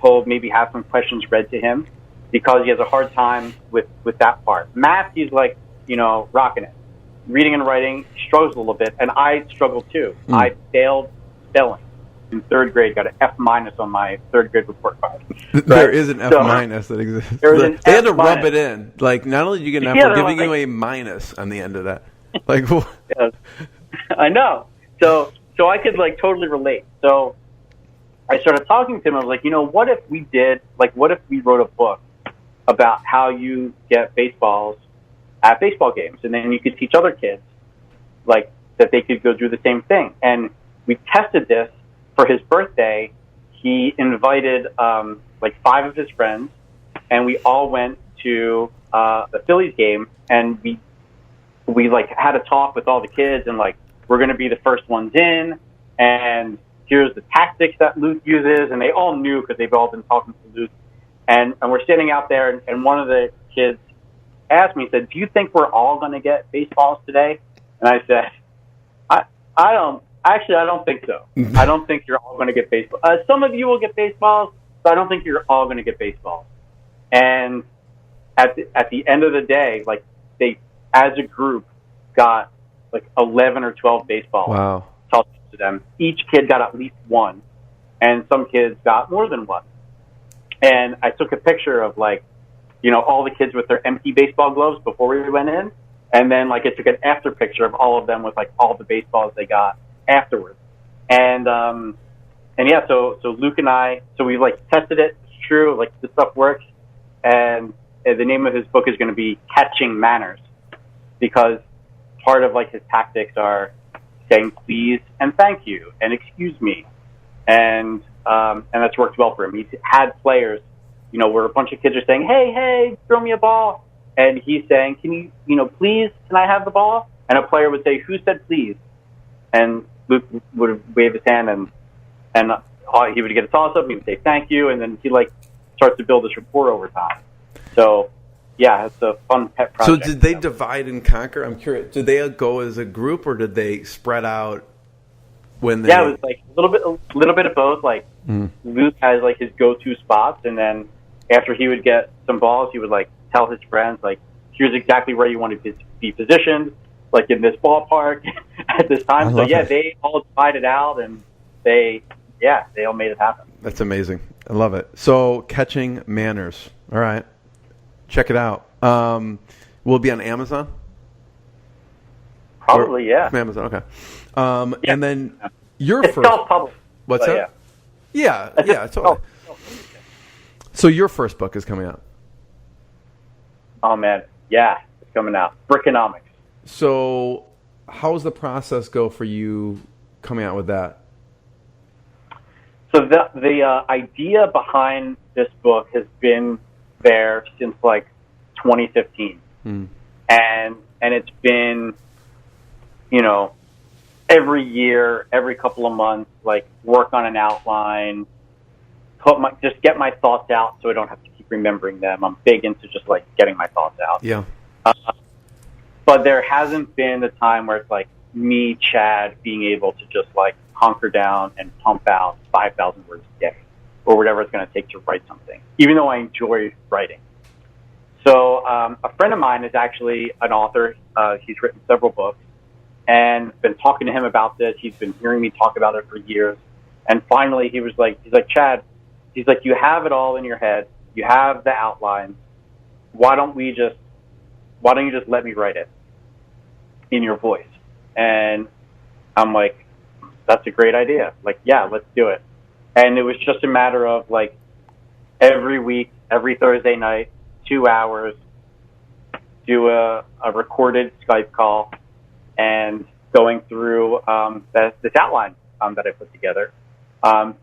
D: he'll maybe have some questions read to him because he has a hard time with that part. Math, he's like, rocking it. Reading and writing, he struggles a little bit, and I struggle too. I failed spelling. in third grade, got an F- on my third grade report card.
C: There is an F- that exists. They had to rub it in. Like, not only did you get an F, we're giving you a minus on the end of that. Like,
D: yes. I know. So I could like totally relate. So I started talking to him. I was like, what if we wrote a book about how you get baseballs at baseball games, and then you could teach other kids like that they could go do the same thing. And we tested this for his birthday. He invited like 5 of his friends, and we all went to the Phillies game, and we like had a talk with all the kids, and like, we're going to be the first ones in, and here's the tactics that Luke uses. And they all knew because they've all been talking to Luke. And we're sitting out there, and one of the kids asked me, said, "Do you think we're all going to get baseballs today?" And I said, I don't think so. I don't think you're all going to get baseballs. Some of you will get baseballs, but I don't think you're all going to get baseballs. And at the end of the day, like, they, as a group, got like 11 or 12 baseballs.
C: Wow.
D: Tossed to them. Each kid got at least one, and some kids got more than one. And I took a picture of like, all the kids with their empty baseball gloves before we went in. And then like, I took an after picture of all of them with like all the baseballs they got afterwards. And yeah, so Luke and I, so we like tested it. It's true. Like, this stuff works. And the name of his book is going to be Catching Manners, because part of like his tactics are saying please and thank you and excuse me. And that's worked well for him. He's had players, where a bunch of kids are saying, hey, throw me a ball. And he's saying, can you, please, can I have the ball? And a player would say, who said please? And Luke would wave his hand, and he would get a toss up. He would say thank you, and then he like starts to build this rapport over time. So yeah, it's a fun pet project.
C: So did they divide and conquer? I'm curious. Did they go as a group, or did they spread out when they?
D: Yeah, it was like a little bit of both. Like, Luke has like his go-to spots, and then after he would get some balls, he would like tell his friends, like, here's exactly where you want to be positioned, like in this ballpark at this time. So yeah, they all divided out, and they all made it happen.
C: That's amazing. I love it. So, Catching Manners. All right. Check it out. Will it be on Amazon?
D: Probably, yeah.
C: Amazon, okay. And then your
D: it's
C: first...
D: self-published.
C: What's that? Yeah, totally. So your first book is coming out.
D: Oh, man. Yeah, it's coming out. Anomic.
C: So how's the process go for you coming out with that?
D: So the idea behind this book has been there since like 2015. And it's been, every year, every couple of months, like, work on an outline, just get my thoughts out so I don't have to keep remembering them. I'm big into just like getting my thoughts out.
C: Yeah.
D: But there hasn't been a time where it's like me, Chad, being able to just like hunker down and pump out 5,000 words a day or whatever it's going to take to write something, even though I enjoy writing. So a friend of mine is actually an author. He's written several books, and been talking to him about this. He's been hearing me talk about it for years. And finally he's like, Chad, he's like, you have it all in your head. You have the outlines. Why don't you just let me write it in your voice? And I'm like, that's a great idea. Like, yeah, let's do it. And it was just a matter of like every week, every Thursday night, 2 hours, do a recorded Skype call and going through this outline that I put together,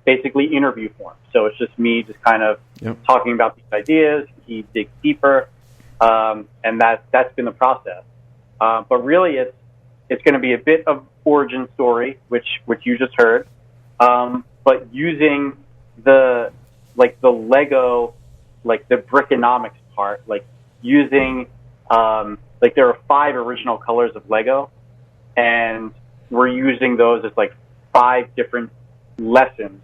D: basically interview form. So it's just me just kind of talking about these ideas. He digs deeper, and that's been the process. But really, it's going to be a bit of origin story, which you just heard, but using the Lego, like the Brickonomics part, like using like there are 5 original colors of Lego, and we're using those as like 5 different lessons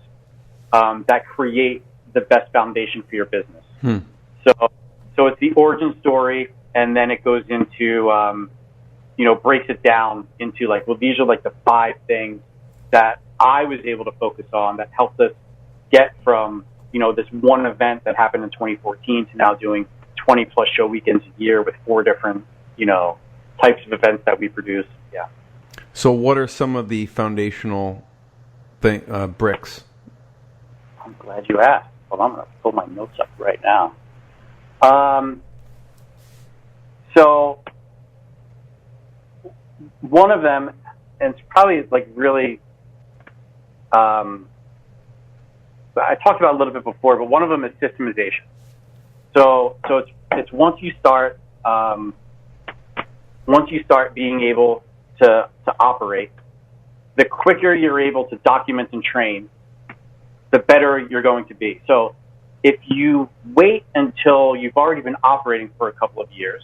D: that create the best foundation for your business. So it's the origin story, and then it goes into breaks it down into like, well, these are like the 5 things that I was able to focus on that helped us get from, this one event that happened in 2014 to now doing 20 plus show weekends a year with 4 different, types of events that we produce. Yeah.
C: So what are some of the foundational bricks?
D: I'm glad you asked. Well, I'm going to pull my notes up right now. So one of them, and it's probably really, I talked about it a little bit before, but one of them is systemization. So it's once you start being able to operate, the quicker you're able to document and train, the better you're going to be. So if you wait until you've already been operating for a couple of years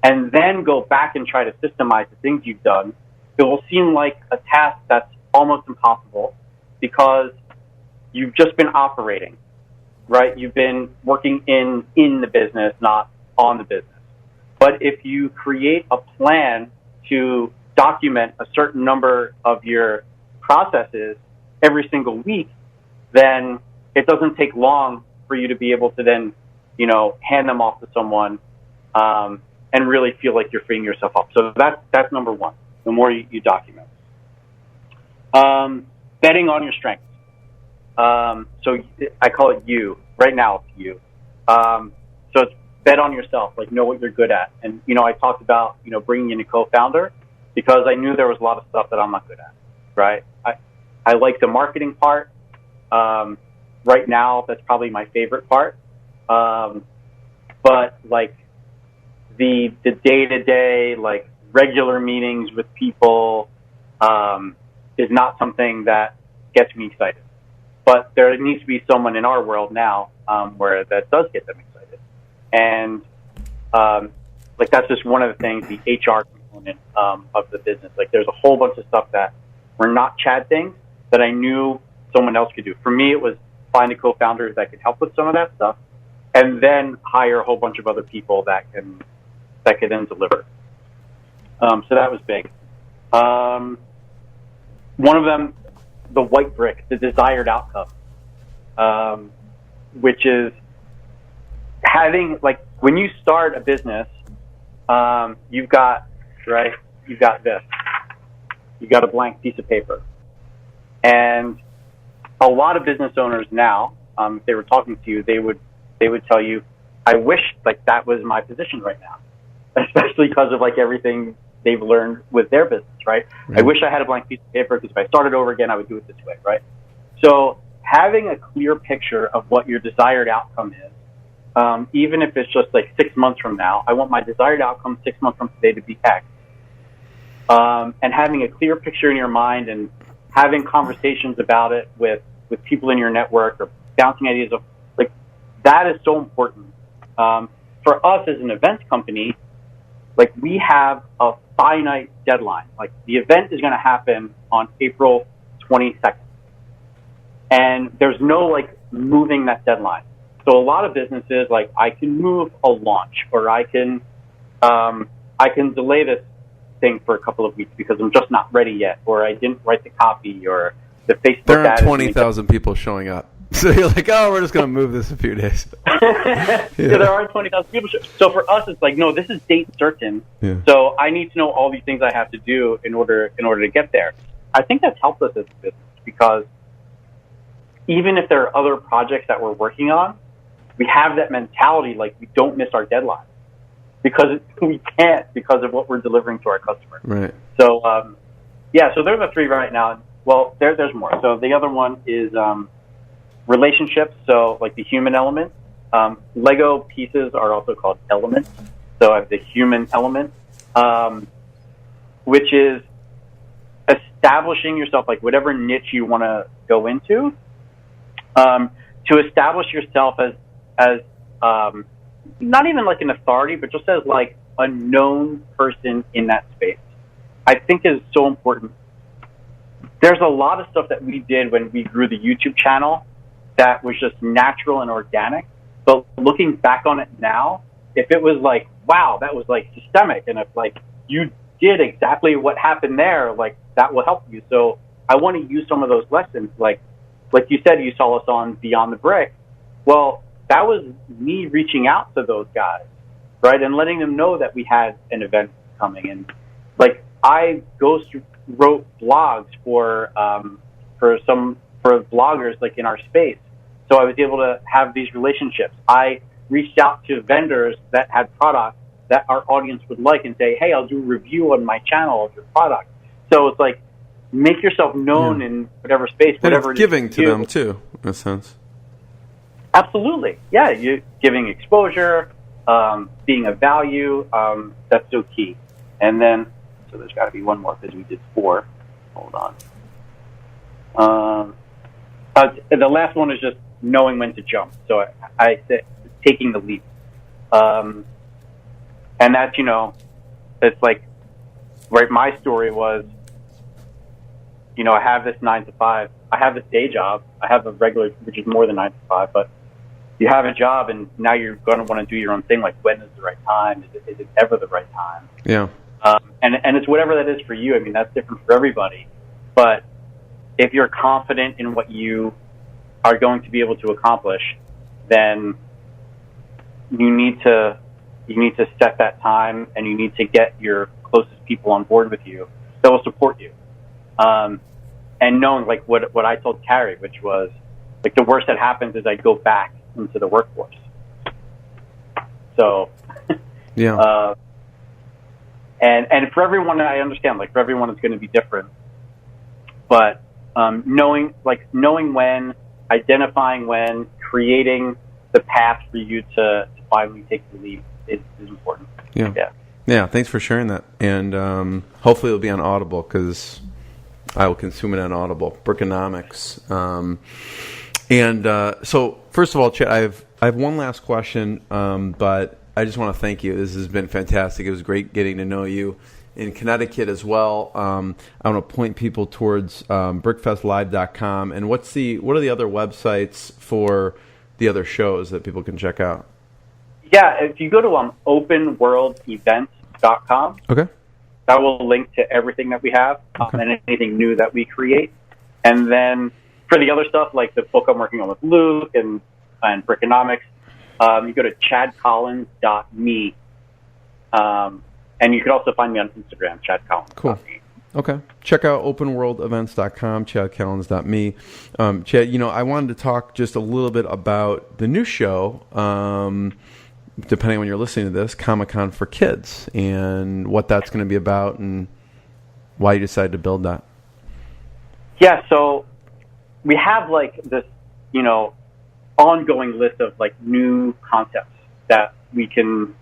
D: and then go back and try to systemize the things you've done, it will seem like a task that's almost impossible because you've just been operating, right? You've been working in the business, not on the business. But if you create a plan to document a certain number of your processes every single week, then it doesn't take long for you to be able to then, hand them off to someone and really feel like you're freeing yourself up. So that's number one, the more you document. Betting on your strengths. So I call it you. Right now it's you. So it's bet on yourself, know what you're good at. And, I talked about, bringing in a co-founder because I knew there was a lot of stuff that I'm not good at, right? I like the marketing part. Right now, that's probably my favorite part. But the day-to-day, regular meetings with people, is not something that gets me excited. But there needs to be someone in our world now, where that does get them excited. And, that's just one of the things, the HR component, of the business. There's a whole bunch of stuff that were not Chad things that I knew someone else could do. For me, it was find a co-founder that could help with some of that stuff, and then hire a whole bunch of other people that could then deliver. So that was big. One of them, the white brick, the desired outcome, which is having when you start a business, you've got this, you've got a blank piece of paper, and a lot of business owners now, if they were talking to you, they would tell you, I wish that was my position right now, especially because of everything they've learned with their business, right? I wish I had a blank piece of paper because if I started over again, I would do it this way, right? So having a clear picture of what your desired outcome is, even if it's just 6 months from now, I want my desired outcome 6 months from today to be X. And having a clear picture in your mind and having conversations about it with people in your network or bouncing ideas of that is so important. For us as an events company, we have a finite deadline. The event is going to happen on April 22nd. And there's no moving that deadline. So a lot of businesses, I can move a launch, or I can delay this thing for a couple of weeks because I'm just not ready yet, or I didn't write the copy, or the Facebook
C: There aren't
D: ad
C: 20,000 people showing up. So you're we're just going to move this a few days.
D: Yeah, there aren't 20,000 people. So for us, it's no, this is date certain.
C: Yeah.
D: So I need to know all these things I have to do in order to get there. I think that's helped us as a business because even if there are other projects that we're working on, we have that mentality we don't miss our deadline because we can't because of what we're delivering to our customers.
C: Right.
D: So, so there's the 3 right now. Well, there's more. So the other one is relationships, so the human element. Lego pieces are also called elements. So I have the human element, which is establishing yourself, whatever niche you want to go into, to establish yourself as not even an authority, but just as a known person in that space, I think is so important. There's a lot of stuff that we did when we grew the YouTube channel that was just natural and organic. But looking back on it now, if it was wow, that was systemic, and if you did exactly what happened there, that will help you. So I want to use some of those lessons. Like you said, you saw us on Beyond the Brick. Well, that was me reaching out to those guys, right, and letting them know that we had an event coming. And like I wrote blogs for bloggers like in our space, so I was able to have these relationships. I reached out to vendors that had products that our audience would like and say, hey, I'll do a review on my channel of your product. So it's like, make yourself known in whatever space, whatever
C: it's giving to them too, in a sense.
D: Absolutely. Yeah, you're giving exposure, being of value, that's so key. And then, so there's got to be one more because we did 4. Hold on. The last one is just knowing when to jump. So I said taking the leap. And that's, it's like, right, my story was, I have this 9 to 5. I have this day job. I have a regular, which is more than 9 to 5, but you have a job and now you're going to want to do your own thing. Like, when is the right time? Is it ever the right time?
C: Yeah.
D: And it's whatever that is for you. I mean, that's different for everybody. But if you're confident in what you are going to be able to accomplish, then you need to set that time, and you need to get your closest people on board with you that will support you. And knowing, like, what I told Carrie, which was, like, the worst that happens is I go back into the workforce. So,
C: yeah.
D: And for everyone, I understand, like, for everyone it's going to be different. But knowing when, identifying when, creating the path for you to finally take the leap is important.
C: Yeah. Yeah, thanks for sharing that. And hopefully it'll be on Audible, because I will consume it on Audible. Brickonomics. So first of all, Chet, I have one last question, but I just want to thank you. This has been fantastic. It was great getting to know you in Connecticut as well. I want to point people towards brickfestlive.com. And what are the other websites for the other shows that people can check out?
D: Yeah, if you go to openworldevents.com,
C: okay,
D: that will link to everything that we have, and anything new that we create. And then for the other stuff, like the book I'm working on with Luke and Brickonomics, you go to chadcollins.me. And you can also find me on Instagram, chadcollins.me.
C: Cool. Okay. Check out openworldevents.com, chadcollins.me. Chad, I wanted to talk just a little bit about the new show, depending on when you're listening to this, ComicCon for Kids, and what that's going to be about and why you decided to build that.
D: Yeah, so we have like this, ongoing list of like new concepts that we can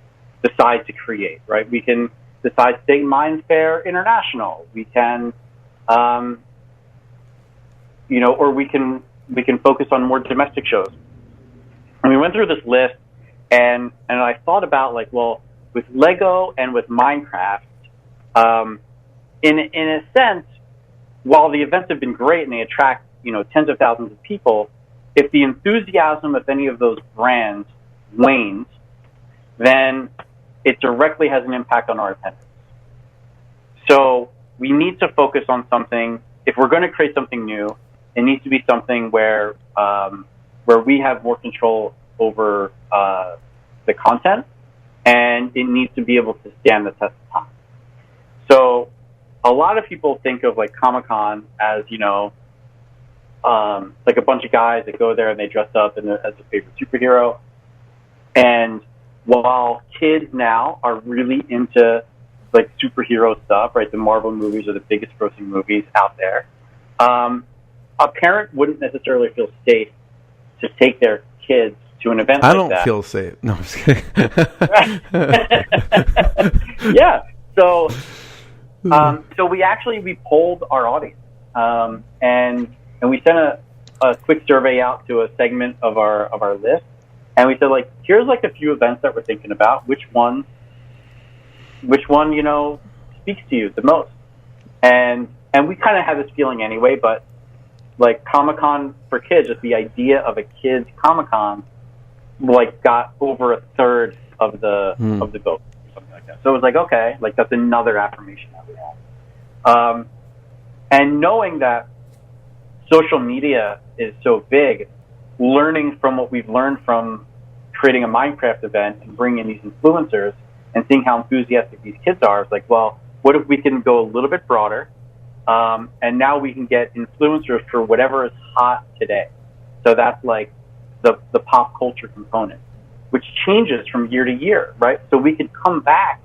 D: decide to create, right? We can decide to take Minefaire international. We can, or we can focus on more domestic shows. And we went through this list, and I thought about, like, well, with Lego and with Minecraft, in a sense, while the events have been great and they attract, tens of thousands of people, if the enthusiasm of any of those brands wanes, then it directly has an impact on our attendance. So we need to focus on something. If we're going to create something new, it needs to be something where we have more control over the content, and it needs to be able to stand the test of time. So a lot of people think of like Comic-Con as, like a bunch of guys that go there and they dress up as a favorite superhero. And while kids now are really into like superhero stuff, right? The Marvel movies are the biggest grossing movies out there. A parent wouldn't necessarily feel safe to take their kids to an event like that. I don't
C: feel safe. No, I'm just kidding.
D: Yeah. So we polled our audience, and we sent a quick survey out to a segment of our list. And we said, like, here's like a few events that we're thinking about. Which one, speaks to you the most? And we kind of had this feeling anyway, but like Comic-Con for Kids, just the idea of a kids Comic-Con, like got over a third of the vote, or something like that. So it was like, okay, like that's another affirmation that we have. And knowing that social media is so big, learning from what we've learned from creating a Minecraft event and bringing in these influencers and seeing how enthusiastic these kids are, it's like, well, what if we can go a little bit broader? And now we can get influencers for whatever is hot today. So that's like the pop culture component, which changes from year to year, right? So we could come back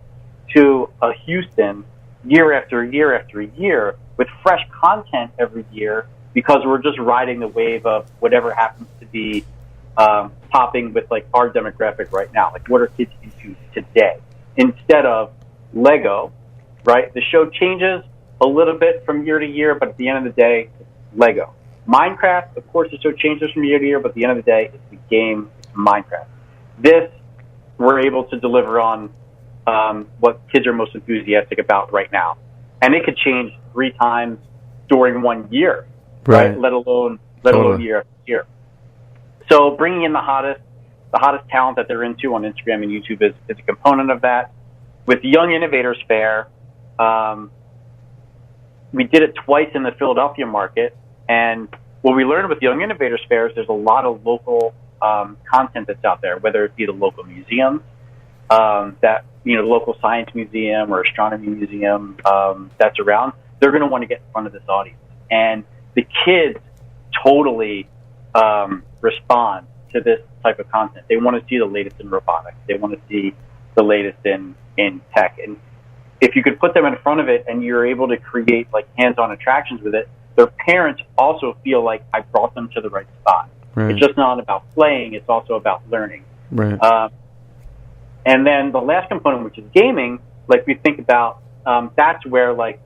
D: to a Houston year after year after year with fresh content every year because we're just riding the wave of whatever happens to be popping with like our demographic right now. Like what are kids into today? Instead of Lego, right? The show changes a little bit from year to year, but at the end of the day, it's Lego. Minecraft, of course, the show changes from year to year, but at the end of the day, it's the game, it's Minecraft. This, we're able to deliver on what kids are most enthusiastic about right now. And it could change 3 times during 1 year, right? Let alone year after year. So bringing in the hottest talent that they're into on Instagram and YouTube is a component of that. With Young Innovators Fair, we did it twice in the Philadelphia market, and what we learned with Young Innovators Fair is there's a lot of local content that's out there, whether it be the local museums, that the local science museum or astronomy museum that's around. They're going to want to get in front of this audience, and the kids totally respond to this type of content. They want to see the latest in robotics. They want to see the latest in tech. And if you could put them in front of it and you're able to create like hands-on attractions with it, their parents also feel like I brought them to the right spot. Right. It's just not about playing, it's also about learning.
C: Right.
D: And then the last component, which is gaming, like we think about, that's where like,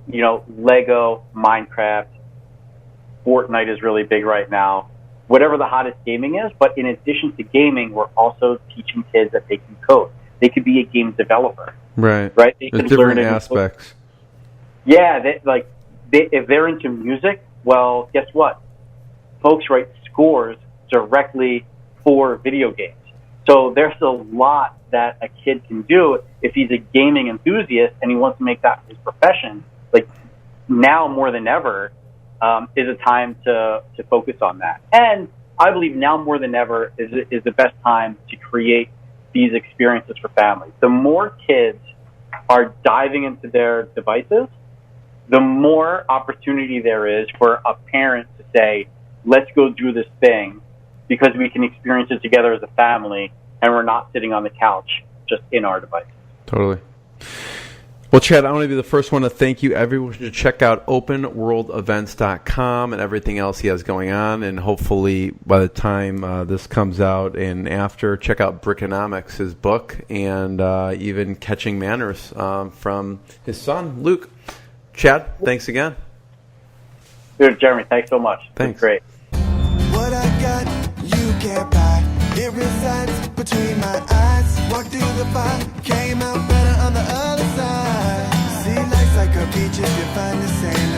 D: Lego, Minecraft, Fortnite is really big right now. Whatever the hottest gaming is, but in addition to gaming, we're also teaching kids that they can code. They could be a game developer.
C: Right.
D: Right. They
C: There's
D: could
C: different
D: learn
C: aspects.
D: Yeah. If they're into music, well, guess what? Folks write scores directly for video games. So there's a lot that a kid can do if he's a gaming enthusiast and he wants to make that his profession. Like now more than ever is a time to focus on that. And I believe now more than ever is the best time to create these experiences for families. The more kids are diving into their devices, the more opportunity there is for a parent to say, let's go do this thing because we can experience it together as a family and we're not sitting on the couch just in our devices.
C: Totally. Well, Chad, I want to be the first one to thank you. Everyone should check out openworldevents.com and everything else he has going on. And hopefully by the time this comes out and after, check out Brickonomics, his book, and even Catching Manners from his son, Luke. Chad, thanks again.
D: Dude, Jeremy, thanks so much.
C: Thanks.
D: Great.
A: What I got, you can't buy. It resides between my eyes. Walked through the fire, came out better on the other side. See, life's like a beach if you find the same.